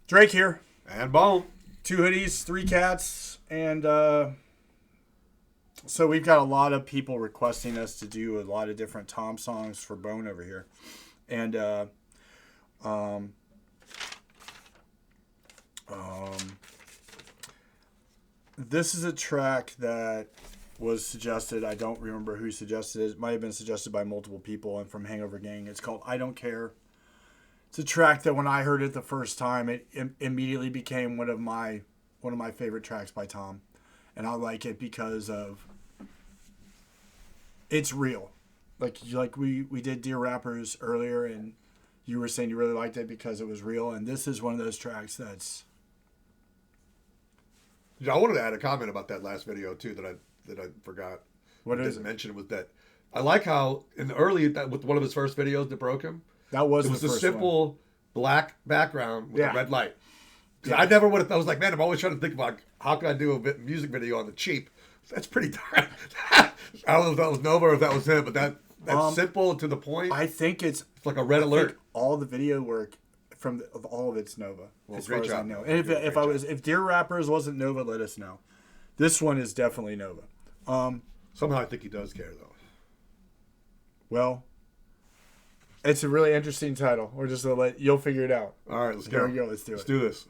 Drake here. And Bone. 2 hoodies, 3 cats, and so we've got a lot of people requesting us to do a lot of different Tom songs for Bone over here. And this is a track that was suggested. I don't remember who suggested it. It might have been suggested by multiple people and from Hangover Gang. It's called I Don't Care. It's a track that when I heard it the first time, it immediately became one of my favorite tracks by Tom. And I like it because of it's real. Like we did Dear Rappers earlier, and you were saying you really liked it because it was real, and this is one of those tracks that's... Yeah, I wanted to add a comment about that last video too that I forgot. What I is didn't it? mention was that I like how in the early with one of his first videos that broke him. That was it the was a first simple one. black background with Yeah. a red light. Yeah. I never would have. I was like, man, I'm always trying to think about how can I do a music video on the cheap. That's pretty dark. I don't know if that was Nova or if that was him, but that's simple and to the point. I think it's like a red alert. All the video work of all of it's Nova, well, as far as I know. Man. And if Dear Rappers wasn't Nova, let us know. This one is definitely Nova. Somehow I think he does care though. Well, it's a really interesting title. We're just gonna you'll figure it out. All right, let's go. Here we go. Let's do it. Let's do this.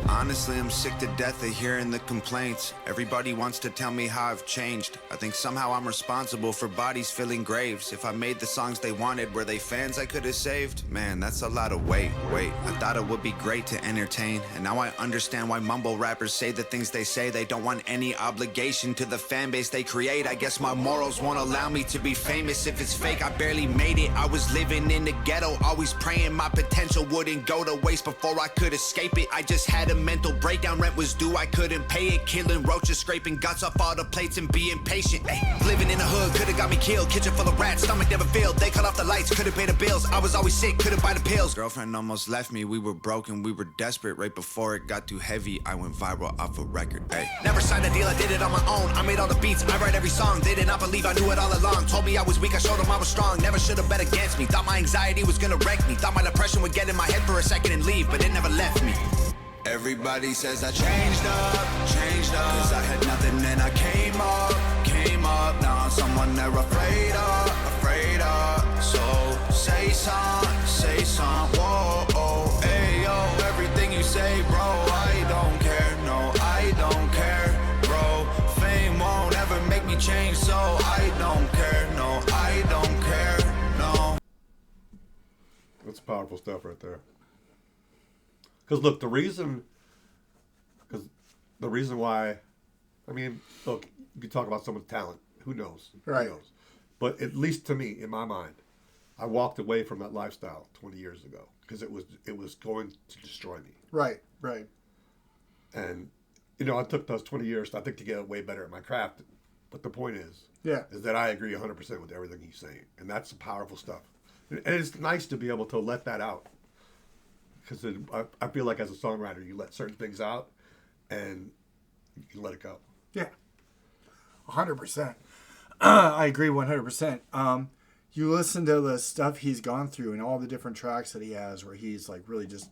Honestly, I'm sick to death of hearing the complaints. Everybody wants to tell me how I've changed. I think somehow I'm responsible for bodies filling graves. If I made the songs they wanted, were they fans I could have saved? Man, that's a lot of weight. I thought it would be great to entertain, and now I understand why mumble rappers say the things they say. They don't want any obligation to the fan base they create. I guess my morals won't allow me to be famous if it's fake. I barely made it. I was living in the ghetto, always praying my potential wouldn't go to waste before I could escape it. I just had a mental breakdown, rent was due, I couldn't pay it. Killing roaches, scraping guts off all the plates and being patient. Ay, living in the hood, could've got me killed. Kitchen full of rats, stomach never filled. They cut off the lights, couldn't pay the bills. I was always sick, couldn't buy the pills. Girlfriend almost left me, we were broken, we were desperate. Right before it got too heavy, I went viral off a record. Ay. Never signed a deal, I did it on my own. I made all the beats, I write every song. They did not believe I knew it all along. Told me I was weak, I showed them I was strong. Never should've bet against me. Thought my anxiety was gonna wreck me. Thought my depression would get in my head for a second and leave, but it never left me. Everybody says I changed up, cause I had nothing and I came up, now I'm someone they're afraid of, so say some, whoa, oh, hey, yo, everything you say, bro, I don't care, no, I don't care, bro, fame won't ever make me change, so I don't care, no, I don't care, no. That's powerful stuff right there. Because look, the reason why, I mean, look, you can talk about someone's talent. Who knows? Right. Who knows? But at least to me, in my mind, I walked away from that lifestyle 20 years ago because it was going to destroy me. Right. And I took those 20 years, I think, to get way better at my craft. But the point is that I agree 100% with everything he's saying, and that's powerful stuff. And it's nice to be able to let that out. Because I feel like as a songwriter, you let certain things out, and you let it go. Yeah, 100%. I agree 100%. You listen to the stuff he's gone through and all the different tracks that he has, where he's like really just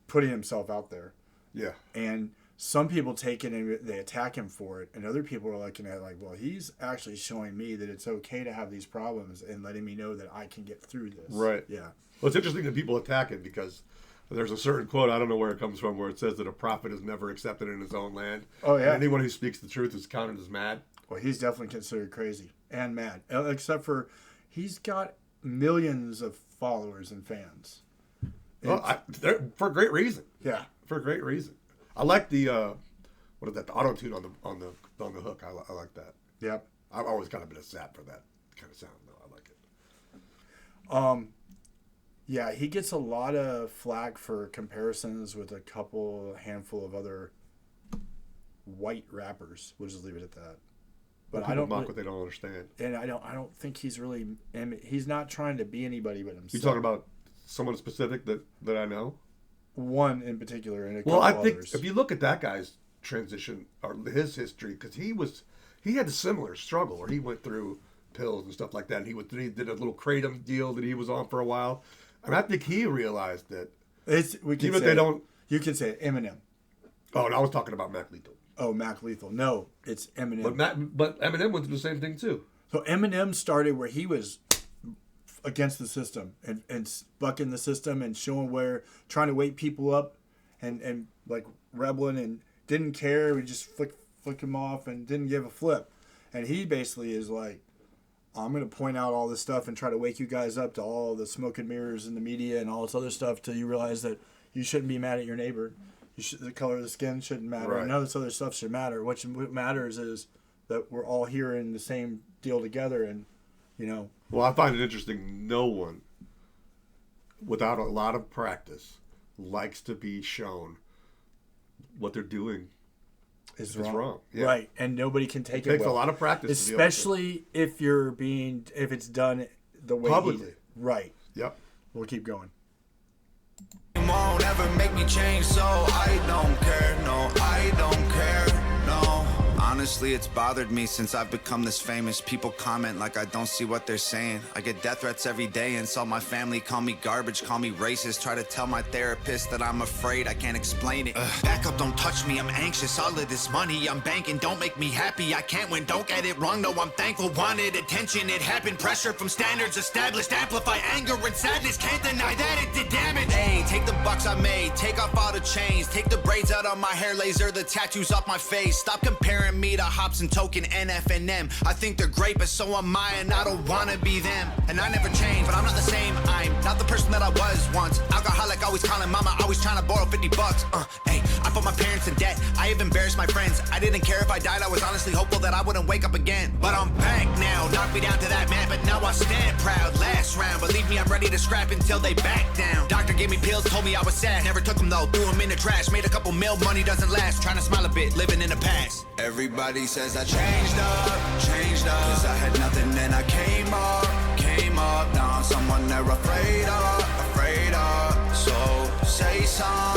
putting himself out there. Yeah. And some people take it and they attack him for it, and other people are looking at it like, well, he's actually showing me that it's okay to have these problems and letting me know that I can get through this. Right. Yeah. Well, it's interesting that people attack it because there's a certain quote, I don't know where it comes from, where it says that a prophet is never accepted in his own land. Oh, yeah. And anyone who speaks the truth is counted as mad. Well, he's definitely considered crazy and mad, except for he's got millions of followers and fans. Well, for a great reason. Yeah. For a great reason. I like the the auto-tune on the hook. I like that. Yep. I've always kind of been a sap for that kind of sound, though. I like it. Yeah, he gets a lot of flack for comparisons with a handful of other white rappers. We'll just leave it at that. But I don't mock what they don't understand. And I don't think he's really. He's not trying to be anybody but himself. You talking about someone specific that I know? One in particular, and I think others. If you look at that guy's transition or his history, because he had a similar struggle where he went through pills and stuff like that. And he did a little kratom deal that he was on for a while. I mean, I think he realized that. We can even say, they don't. You can say Eminem. Oh, and I was talking about Mac Lethal. Oh, Mac Lethal. No, it's Eminem. But Eminem went through the same thing too. So Eminem started where he was against the system and bucking the system and showing trying to wake people up and like rebelling and didn't care. We just flick him off and didn't give a flip. And he basically is like, I'm going to point out all this stuff and try to wake you guys up to all the smoke and mirrors in the media and all this other stuff till you realize that you shouldn't be mad at your neighbor. The color of the skin shouldn't matter. Right. None of this other stuff should matter. What matters is that we're all here in the same deal together, and Well, I find it interesting. No one, without a lot of practice, likes to be shown what they're doing is wrong. Yeah. Right, and nobody can take it. It takes a lot of practice, especially if it's done the way publicly. Right. Yep. We'll keep going. Won't ever make me change, so I don't care. No, I don't care. No. Honestly, it's bothered me since I've become this famous. People comment like I don't see what they're saying. I get death threats every day and saw my family call me garbage, call me racist. Try to tell my therapist that I'm afraid I can't explain it. Back up, don't touch me, I'm anxious. All of this money I'm banking don't make me happy. I can't win, don't get it wrong. No, I'm thankful, wanted attention. It happened, pressure from standards established. Amplify anger and sadness, can't deny that it did damage. Hey, take the bucks I made, take off all the chains. Take the braids out of my hair, laser the tattoos off my face. Stop comparing me to Hops and Token, NF and M. I think they're great, but so am I, and I don't wanna be them. And I never change, but I'm not the same. I'm not the person that I was once. Alcoholic, always calling mama, always trying to borrow 50 bucks. Hey, I put my parents in debt. I have embarrassed my friends. I didn't care if I died. I was honestly hopeful that I wouldn't wake up again. But I'm back now. Knock me down to that man, but now I stand proud. Last round, believe me, I'm ready to scrap until they back down. Doctor gave me pills, told me I was sad. Never took them though, threw them in the trash. Made a couple mil, money doesn't last. Trying to smile a bit, living in the past. Everybody says I changed up. Cause I had nothing then I came up. Now I'm someone they're afraid of. So say some,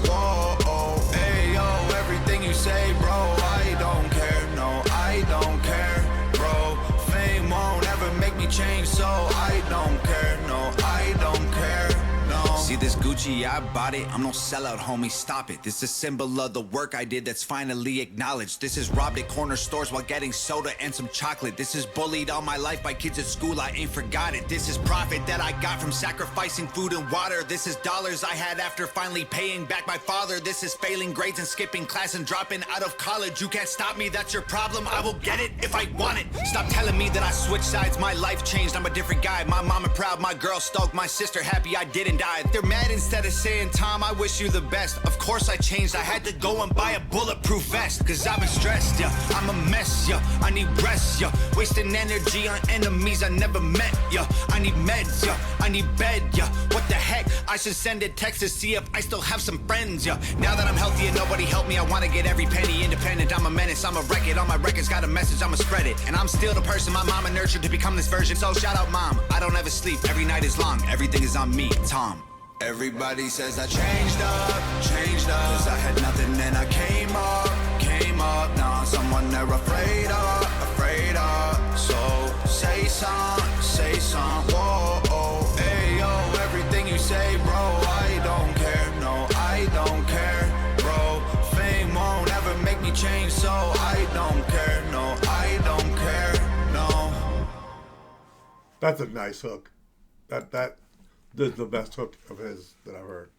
whoa, oh, hey, yo, everything you say, bro, I don't care, no, I don't care, bro. Fame won't ever make me change, so I don't care, no, I don't care. See this Gucci, I bought it. I'm no sellout, homie, stop it. This is a symbol of the work I did that's finally acknowledged. This is robbed at corner stores while getting soda and some chocolate. This is bullied all my life by kids at school, I ain't forgot it. This is profit that I got from sacrificing food and water. This is dollars I had after finally paying back my father. This is failing grades and skipping class and dropping out of college. You can't stop me, that's your problem. I will get it if I want it. Stop telling me that I switched sides, my life changed. I'm a different guy, my mama proud, my girl stoked, my sister happy I didn't die. They're mad instead of saying, Tom, I wish you the best. Of course I changed, I had to go and buy a bulletproof vest. Cause I've been stressed, yeah, I'm a mess, yeah, I need rest, yeah. Wasting energy on enemies I never met, yeah. I need meds, yeah, I need bed, yeah. What the heck, I should send a text to see if I still have some friends, yeah. Now that I'm healthy and nobody helped me, I wanna get every penny independent. I'm a menace, I'm a record, all my records got a message, I'ma spread it. And I'm still the person my mama nurtured to become this version. So shout out mom, I don't ever sleep, every night is long. Everything is on me, Tom. Everybody says I changed up. Cause I had nothing then I came up. Now I'm someone they're afraid of. So say some, whoa, oh, hey, yo, everything you say, bro, I don't care, no, I don't care, bro. Fame won't ever make me change, so I don't care, no, I don't care, no. That's a nice hook. That the best hook of his that I've heard.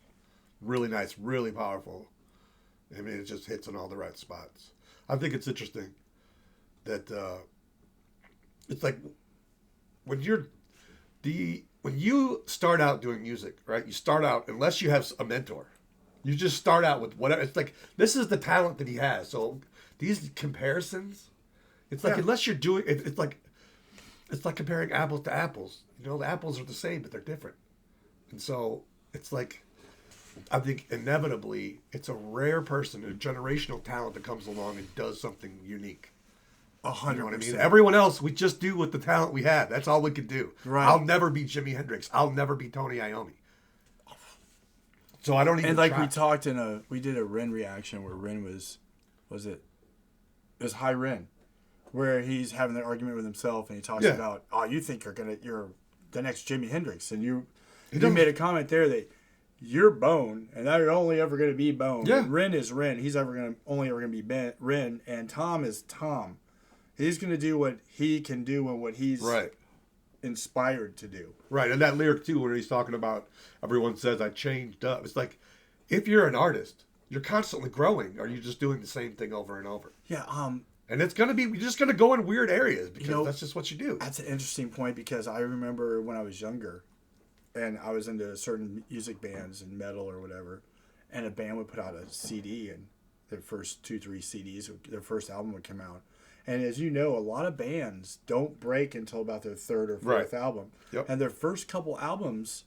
Really nice, really powerful. I mean, it just hits on all the right spots. I think it's interesting that it's like when you start out doing music, right? You start out, unless you have a mentor, you just start out with whatever. It's like, this is the talent that he has. So these comparisons, it's like, unless you're doing it, it's like comparing apples to apples. You know, the apples are the same, but they're different. And so it's like, I think inevitably it's a rare person, a generational talent that comes along and does something unique. 100%. You know what I mean? Everyone else, we just do with the talent we have. That's all we can do. Right. I'll never be Jimi Hendrix. I'll never be Tony Iommi. So I don't even. And like try. we did a Ren reaction where Ren was it was High Ren, where he's having that argument with himself and he talks about, oh, you think you're the next Jimi Hendrix, and He made a comment there that you're Bone, and now you're only ever going to be Bone. Yeah. And Ren is Ren. He's only ever going to be Ren, and Tom is Tom. He's going to do what he can do and what he's inspired to do. Right, and that lyric too, where he's talking about everyone says I changed up. It's like, if you're an artist, you're constantly growing. Or are you just doing the same thing over and over? Yeah. And it's gonna be, you're just gonna go in weird areas because that's just what you do. That's an interesting point because I remember when I was younger, and I was into certain music bands and metal or whatever, and a band would put out a CD, and their first 2-3 CDs, their first album would come out. And as you know, a lot of bands don't break until about their third or fourth album. Yep. And their first couple albums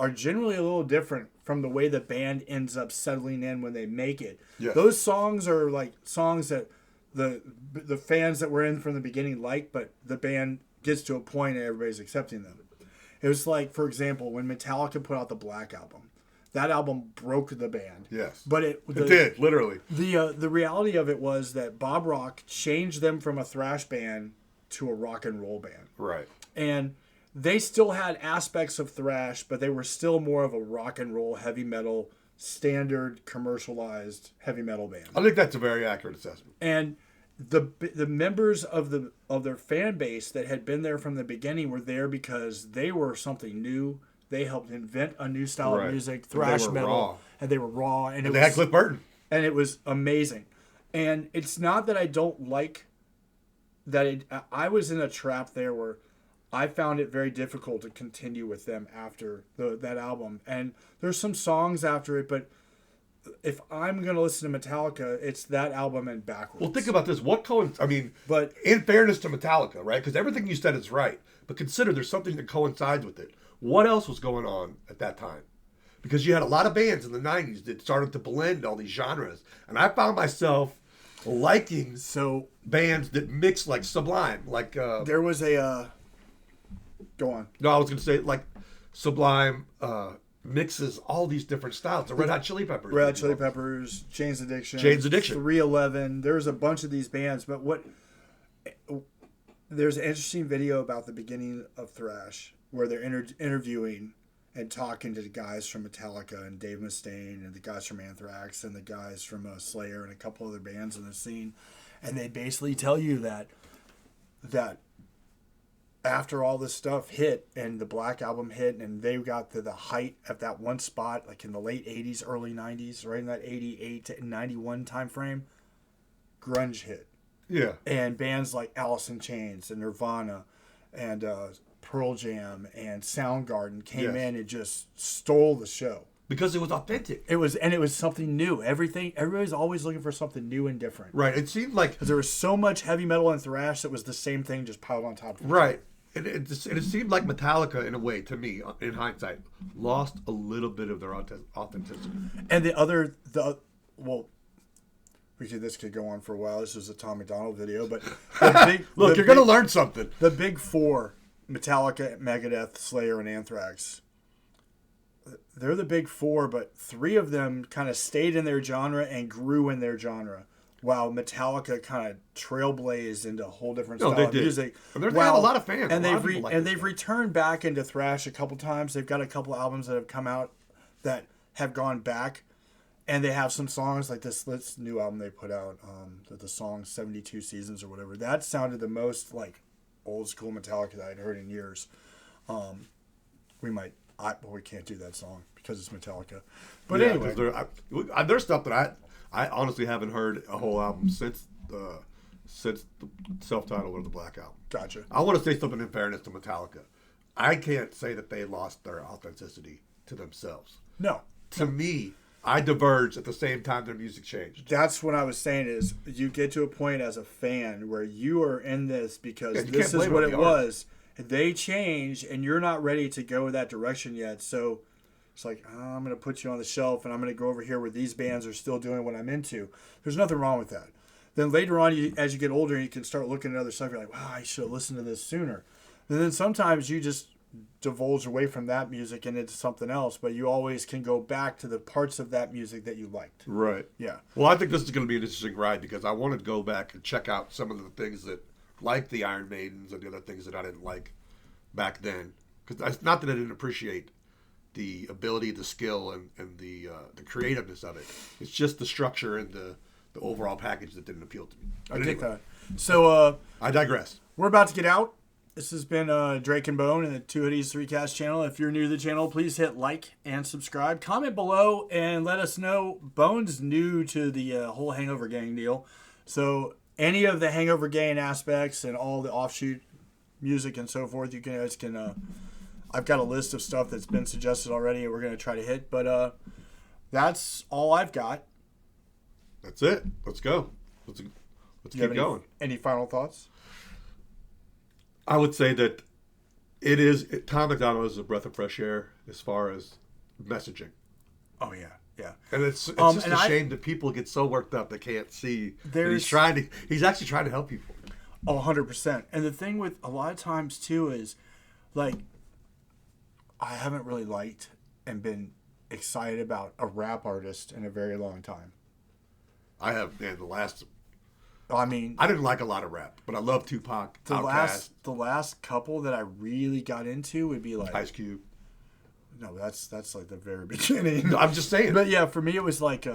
are generally a little different from the way the band ends up settling in when they make it. Yes. Those songs are like songs that the fans that were in from the beginning like, but the band gets to a point and everybody's accepting them. It was like, for example, when Metallica put out the Black Album. That album broke the band. Yes. But it did, literally. The reality of it was that Bob Rock changed them from a thrash band to a rock and roll band. Right. And they still had aspects of thrash, but they were still more of a rock and roll, heavy metal, standard commercialized heavy metal band. I think that's a very accurate assessment. And the members of their fan base that had been there from the beginning were there because they were something new. They helped invent a new style of music, thrash metal, and they were raw. And they had Cliff Burton. And it was amazing. And it's not that I don't like that. I was in a trap there where I found it very difficult to continue with them after that album. And there's some songs after it, but if I'm going to listen to Metallica, it's that album and backwards. Well, think about this. But in fairness to Metallica, right? Because everything you said is right. But consider there's something that coincides with it. What else was going on at that time? Because you had a lot of bands in the 90s that started to blend all these genres. And I found myself liking bands that mix like Sublime. Like there was a... Go on. No, I was going to say like Sublime mixes all these different styles. The Red Hot Chili Peppers. Red Hot Chili Peppers, Jane's Addiction. 311. There's a bunch of these bands. But there's an interesting video about the beginning of thrash where they're interviewing and talking to the guys from Metallica and Dave Mustaine and the guys from Anthrax and the guys from Slayer and a couple other bands in the scene. And they basically tell you that after all this stuff hit and the Black Album hit and they got to the height of that one spot, like in the late 80s, early 90s, right in that 88 to 91 time frame, grunge hit. Yeah. And bands like Alice in Chains and Nirvana and Pearl Jam and Soundgarden came in and just stole the show. Because it was authentic. It was something new. Everybody's always looking for something new and different. Right. It seemed like... Because there was so much heavy metal and thrash that was the same thing just piled on top of it. Right. It seemed like Metallica, in a way, to me, in hindsight, lost a little bit of their authenticity. And this could go on for a while. This was a Tom MacDonald video, but look, you're going to learn something. The big four, Metallica, Megadeth, Slayer, and Anthrax, they're the big four, but three of them kind of stayed in their genre and grew in their genre, while Metallica kind of trailblazed into a whole different style of music. And they have a lot of fans. And they've returned back into thrash a couple times. They've got a couple albums that have come out that have gone back. And they have some songs like this new album they put out, the song 72 Seasons or whatever. That sounded the most like old school Metallica that I'd heard in years. We can't do that song because it's Metallica. But anyway. There's stuff that I honestly haven't heard a whole album since the self-titled or the Black Album. Gotcha. I want to say something in fairness to Metallica. I can't say that they lost their authenticity to themselves. No. To me, I diverged at the same time their music changed. That's what I was saying is you get to a point as a fan where you are in this because this is what it was. They change and you're not ready to go that direction yet. So it's like, I'm going to put you on the shelf and I'm going to go over here where these bands are still doing what I'm into. There's nothing wrong with that. Then later on, as you get older, you can start looking at other stuff. You're like, wow, I should have listened to this sooner. And then sometimes you just divulge away from that music and into something else, but you always can go back to the parts of that music that you liked. Right. Yeah. Well, I think this is going to be an interesting ride because I want to go back and check out some of the things that, like the Iron Maidens and the other things that I didn't like back then. Because it's not that I didn't appreciate the ability, the skill, and the creativeness of it. It's just the structure and the overall package that didn't appeal to me. I get that. So I digress. We're about to get out. This has been Drake and Bone and the Two Hoodies 3Cast channel. If you're new to the channel, please hit like and subscribe. Comment below and let us know. Bone's new to the whole Hangover Gang deal. So any of the Hangover Gang aspects and all the offshoot music and so forth, you guys can... I've got a list of stuff that's been suggested already and we're going to try to hit. But that's all I've got. That's it. Let's go. Let's keep going. Any final thoughts? I would say that Tom MacDonald is a breath of fresh air as far as messaging. Oh, yeah. Yeah. And it's just a shame that people get so worked up they can't see that he's actually trying to help people. Oh, 100%. And the thing with a lot of times, too, is, like, I haven't really liked and been excited about a rap artist in a very long time. I have, man, I mean, I didn't like a lot of rap, but I love Tupac, Outkast. The last couple that I really got into would be like Ice Cube. No, that's like the very beginning. No, I'm just saying. But yeah, for me it was like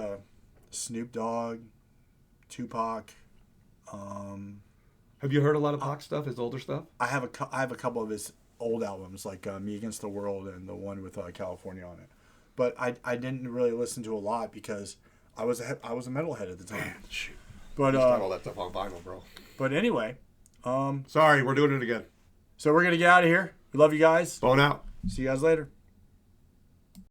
Snoop Dogg, Tupac. Have you heard a lot of Pac stuff? His older stuff? I have a couple of his old albums, like Me Against the World and the one with California on it. But I didn't really listen to a lot because I was a metalhead at the time. Man, shoot. But got all that stuff on vinyl, bro. But anyway, sorry, we're doing it again. So we're gonna get out of here. We love you guys. Bone out. See you guys later.